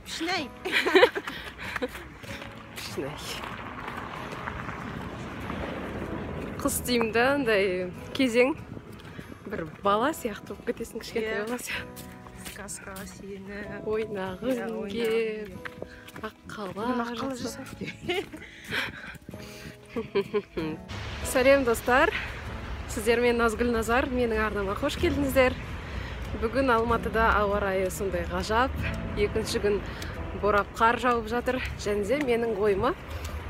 Пішнай. Қыз деймін да, андай кезең бір бала сияқты болып кетесің, кішкентай бала сияқты. Сказкаға сені. Ойнағың кеп, аққалар жасайды. Сәлем достар, сіздермен Назгүл Назар, менің арнама қош келдіңіздер. Бүгін Алматыда ауа райы сондай ғажап, екінші күн борап қар жауып жатыр, және де менің ойыма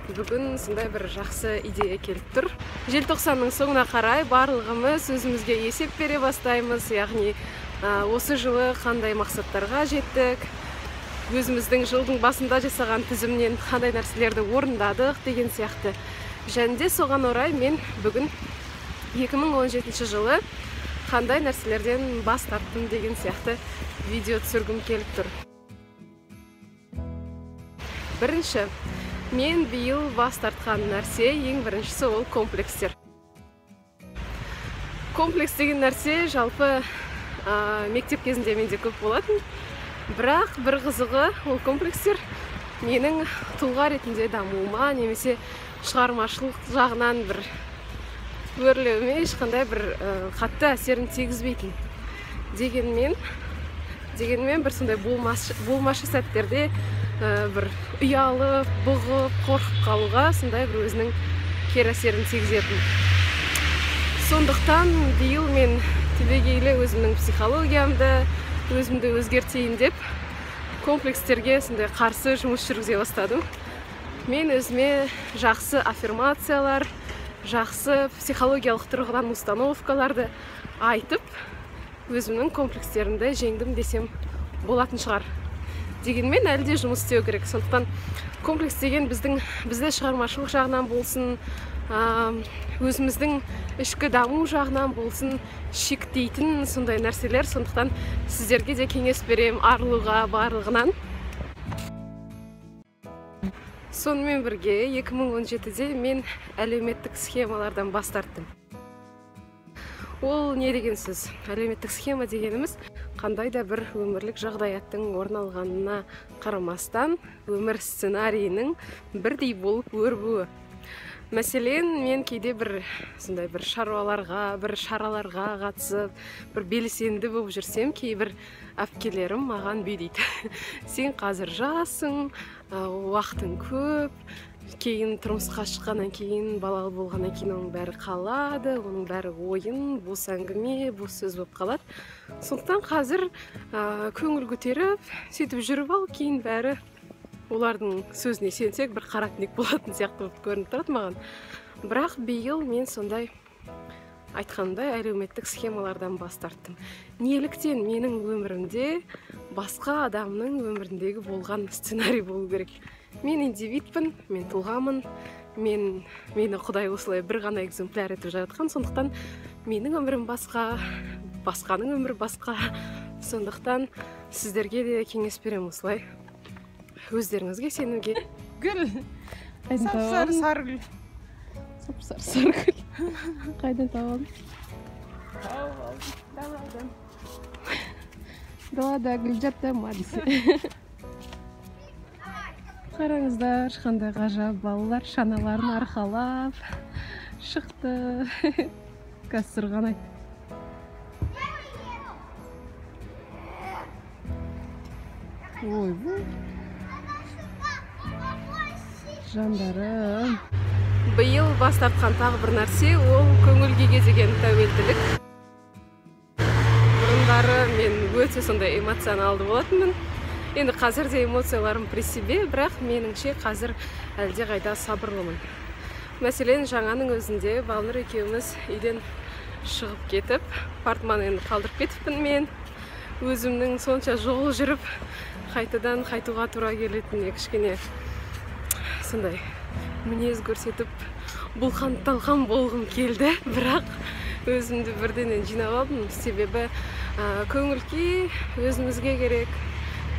бүгін сондай бір жақсы идея келіп тұр. Желтоқсанның соңына қарай барлығымыз өзімізге есеп бере бастаймыз, яғни осы жылы қандай мақсаттарға жеттік, өзіміздің жылдың басында жасаған тізімнен қандай нәрселерді орындадық деген сияқты. Және де соған орай мен бүгін 2017 жылы қандай нәрселерден бас тарттым деген сияқты видео түсіргім келіп тұр. Бірінші, мен биыл бас тартқан нәрсе, ең біріншісі ол комплекстер. Комплекс деген нәрсе жалпы мектеп кезінде менде көп болатын. Бірақ бір қызығы ол комплекстер менің тұлға ретінде дамуыма, немесе шығармашылық жағынан бір өрлеуіме ешқандай бір қатты әсерін тигізбейтін. Дегенмен бір сондай болмашы сәттерде бір ұялып, бұғып, қорқып қалуға сондай бір өзінің кері әсерін тигізетін. Сондықтан биыл мен түбегейлі өзімнің психологиямды, өзімді өзгертейін деп комплекстерге сондай қарсы жұмыс жүргізе бастадым. Мен өзіме жақсы аффирмациялар, жақсы психологиялық тұрғыдан установкаларды айтып, өзімнің комплекстерімді жеңдім десем болатын шығар. Дегенмен әлі де жұмыс істеу керек. Сондықтан комплекс деген бізді шығармашылық жағынан болсын, өзіміздің ішкі даму жағынан болсын, шектейтін сондай нәрселер. Сондықтан сіздерге де кеңес берем арылуға барлығынан. Сонымен бірге 2017-де мен әлеуметтік схемалардан бас тарттым. Ол не деген сөз? Әлеуметтік схема дегеніміз қандай да бір өмірлік жағдаяттың орын алғанына қарамастан өмір сценарийінің бірдей болып өрбуі. Мәселен, мен кейде бір шаруаларға, бір шараларға қатысып, бір белсенді болып жүрсем, кейбір әпкелерім маған бүй дейді. Сен қазір жасың, уақытың көп, кейін тұрмысқа шыққаннан кейін, балалы болғаннан кейін оның бәрі қалады, оның бәрі ойын, бос әңгіме, бос сөз болып қалады. Сондықтан қазір көңіл көтеріп, сөйтіп жүріп ал, кейін бәрі олардың сөзіне сенсек бір қара түнек болатын сияқты болып көрініп тұрады маған. Бірақ биыл мен сондай айтқандай әлеуметтік схемалардан бас тарттым. Неліктен менің өмірімде басқа адамның өміріндегі болған сценарий болу керек? Мен индивидпін, мен тұлғамын, мені Құдай осылай бір ғана экземпляр етіп жаратқан, сондықтан менің өмірім басқа, басқаның өмірі басқа. Сондықтан сіздерге де кеңес берем осылай. Өздеріңізге сенуге. Гүл. Сап-сары сары гүл. Сап-сары сары гүл. Қайдан табалым? Даладан. Далада гүл жатты ма десе. Қараңыздар, қандай ғажап балалар шаналарын арқалап шықты. Қазір айт. Ой, бұл жандарым. Биыл бас тартқан тағы бір нәрсе, ол көңіл күйге деген тәуелділік. Бұрындары мен өте сондай эмоционалды болатынмын. Енді қазір де эмоцияларым при себе, бірақ меніңше қазір әлде қайда сабырлымын. Мәселен, жаңаның өзінде Балнұр екеуміз үйден шығып кетіп, апартманын қалдырып кетіппін мен. Өзімнің сонша жол жүріп, қайтадан қайтуға тура келетініне кішкене сондай мінез көрсетіп, бұлқан-талқан болғым келді, бірақ өзімді бірден жинап алдым. Себебі көңіл күй өзімізге керек.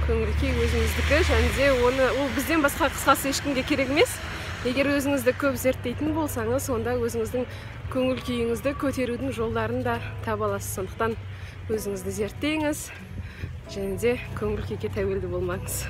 Көңіл күй өзіңіздікі, және де ол бізден басқа қысқасы ешкімге керек емес. Егер өзіңізді көп зерттейтін болсаңыз, онда өзіңіздің көңіл күйіңізді көтерудің жолдарын да таба аласыз. Сондықтан өзіңізді зерттеңіз, және де көңіл күйге тәуелді болмаңыз.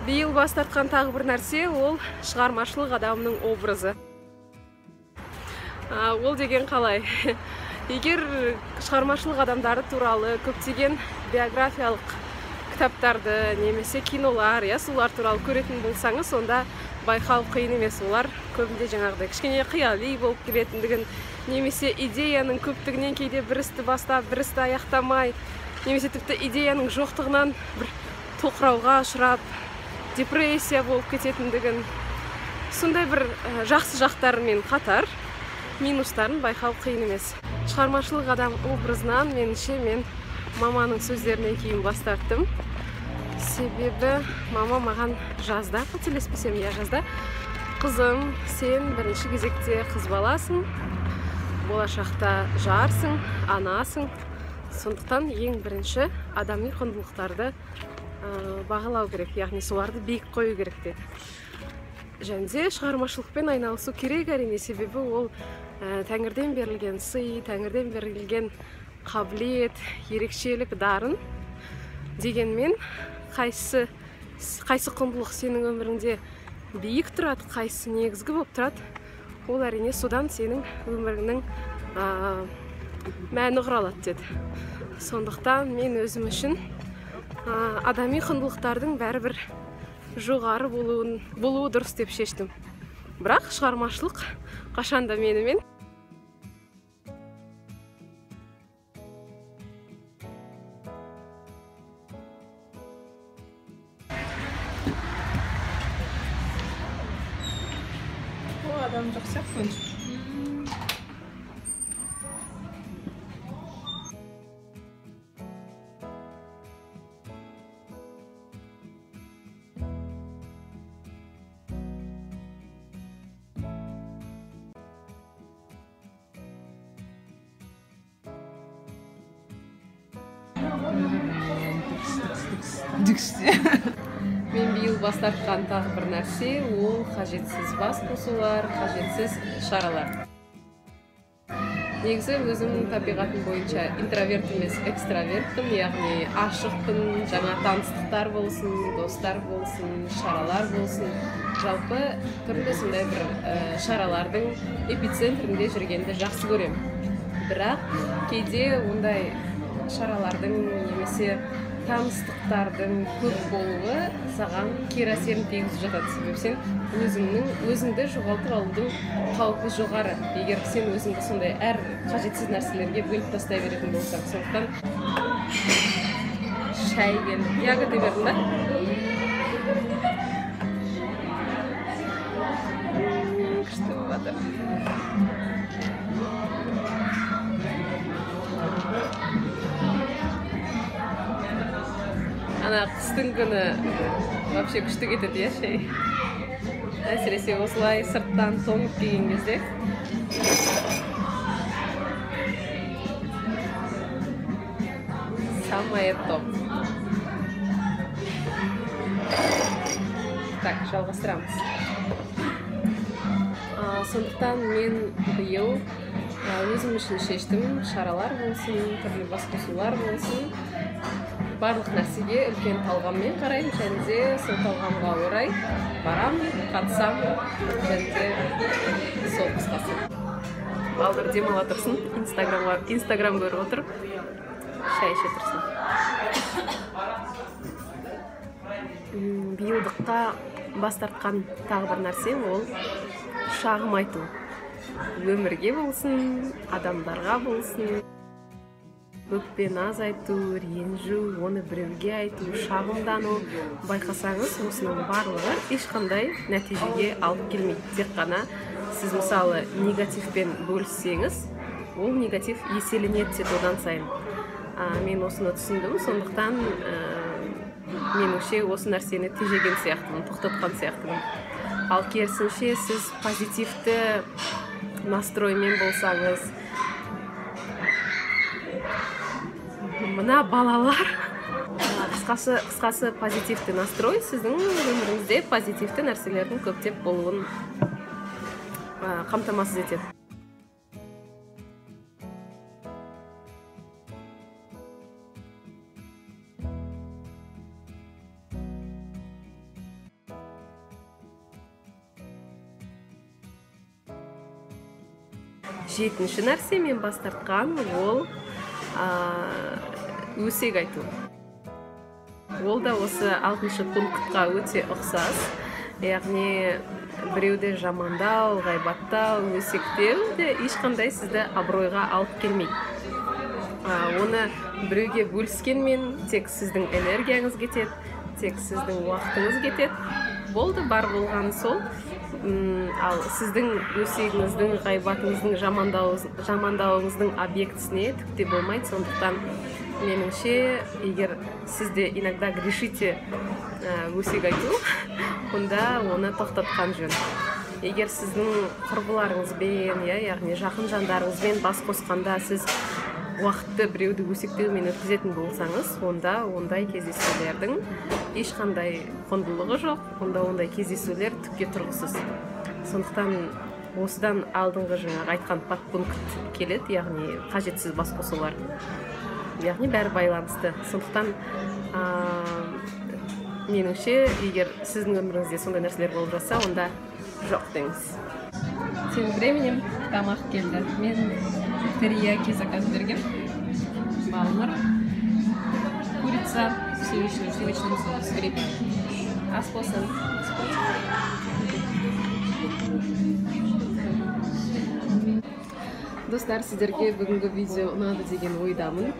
Биыл бас тартқан тағы бір нәрсе, ол шығармашылық адамның образы. Ол деген қалай? Егер шығармашылық адамдары туралы көптеген биографиялық кітаптарды, немесе кинолар, солар туралы көретін болсаңыз, онда байқау қиын емес. Олар көбінде жаңағыдай кішкене қияли болып келетіндігін, немесе идеяның көптігінен кейде бір істі бастап, бір істі аяқтамай, немесе тіпті идеяның жоқтығынан бір тоқырауға ұшырап, депрессия болып кететіндігін, сондай бір жақсы жақтарымен қатар минустарын байқау қиын емес. Шығармашылық адам образынан меніңше мен маманың сөздерінен кейін бас тарттым. Себебі мама маған жазда, қателеспесем, жазда: "Қызым, сен бірінші кезекте қыз баласың, болашақта жарсың, анасың. Сондықтан ең бірінші адами құндылықтарды бағалау керек, яғни соларды биік қою керек" деді. Және де шығармашылықпен айналысу керек әрине, себебі ол тәңірден берілген сый, тәңірден берілген қабілет, ерекшелік, дарын. Дегенмен қайсы құндылық сенің өміріңде биік тұрады, қайсы негізгі болып тұрады, ол әрине содан сенің өміріңнің мәні құралады деді. Сондықтан мен өзім үшін адами құндылықтардың бәрібір жоғары болуы дұрыс деп шештім. Бірақ шығармашылық қашанда менімен. О, адам жоқ сияқты. Мен биыл бас тартқан тағы бір нәрсе, ол қажетсіз бас қосулар, қажетсіз шаралар. Негізі өзім табиғатым бойынша интроверт емес, экстраверттім, яғни ашықпын, жаңа таныстықтар болсын, достар болсын, шаралар болсын. Жалпы түрлі сондай бір шаралардың эпицентрінде жүргенді жақсы көрем. Бірақ кейде ондай шаралардың немесе таныстықтардың көп болуы саған кері әсерін тигізіп жатады. Себебі сен өзіңді жоғалтып алудың қаупі жоғары, егер сен өзіңді сондай әр қажетсіз нәрселерге бөліп тастай беретін болсаң. Сондықтан шай келді. Ягода бердім да? Күшті болып жатыр. Ана қыстың күні вообще күшті кетеді, шай. Әсіресе осылай сырттан тоңып келген кезде. Самое то. Так, жалғастырамыз. Сондықтан мен биыл өзім үшін шештім, шаралар болсын, түрлі бас қосулар болсын. Барлық нәрсеге үлкен талғаммен қараймын, және де сол талғамға орай барамын, қатысам, және де сол қысқасы. Балдар демала тұрсын, Инстаграм көріп отырып, шай іше тұрсын. Биылдыққа бас тартқан тағы бір нәрсе, ол шағым айту. Өмірге болсын, адамдарға болсын. Өкпені азайту, ренжу, оны біреуге айту, шағымдану. Байқасаңыз, осының барлығы ешқандай нәтижеге алып келмейді. Тек қана сіз мысалы негативпен бөліссеңіз, ол негатив еселенеді одан сайын. мен осыны түсіндім, сондықтан меніңше осы нәрсені тежеген сияқтымын, тоқтатқан сияқтымын. Ал керісінше сіз позитивті настроймен болсаңыз, мына балалар, қысқасы позитивті настрой сіздің өміріңізде позитивті нәрселердің көптеп болуын қамтамасыз етеді. Жетінші нәрсе мен бас тартқан ол өсек айту. Ол да осы 6-шы пунктқа өте ұқсас. Яғни біреуді жамандау, ғайбаттау, өсектеу де ешқандай сізді абыройға алып келмейді. Оны біреуге бөліскенмен тек сіздің энергияңыз кетеді, тек сіздің уақытыңыз кетеді. Болды, бар болғаны сол. Ал сіздің өсегіңіздің, ғайбатыңыздың, жамандауыңыздың объектісіне түкте болмайды. Сондықтан меніңше, егер сізде иногда грешите өсек айту, онда оны тоқтатқан жөн. Егер сіздің құрбыларыңызбен, яғни жақын жандарыңызбен бас қосқанда сіз уақытты біреуді өсектеумен өткізетін болсаңыз, онда ондай кездесулердің ешқандай құндылығы жоқ, ондай кездесулер түкке тұрғысыз. Сондықтан осыдан алдыңғы жаңағы айтқан подпункт келеді, яғни қажетсіз бас қосулар. Яғни бәрі байланысты. Сондықтан меніңше, егер сіздің өміріңізде сондай нәрселер болып жатса, онда жоқ деңіз. Тем временем тамақ келді. Мен терияки заказ бергем. Балмыр, курица, сливочный соус, гриб. Ас болсын. Достар, сіздерге бүгінгі видео ұнады деген ойдамын.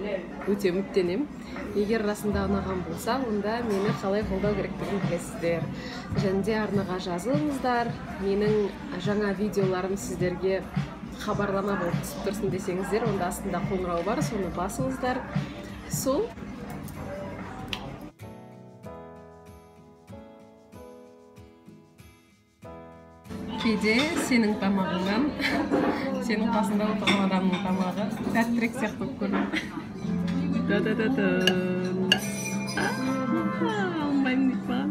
Өте үміттенем. Егер расында ұнаған болса, онда мені қалай қолдау керектігін білесіздер. Және де арнаға жазылыңыздар. Менің жаңа видеоларым сіздерге хабарлама болып түсіп тұрсын десеңіздер, онда астында қоңырау бар, соны басыңыздар. Сол. Кейде сенің тамағыңнан, сенің қасында отырған адамның тамағы тәттірек сияқты көрінеді. Алмаймын дейді маған.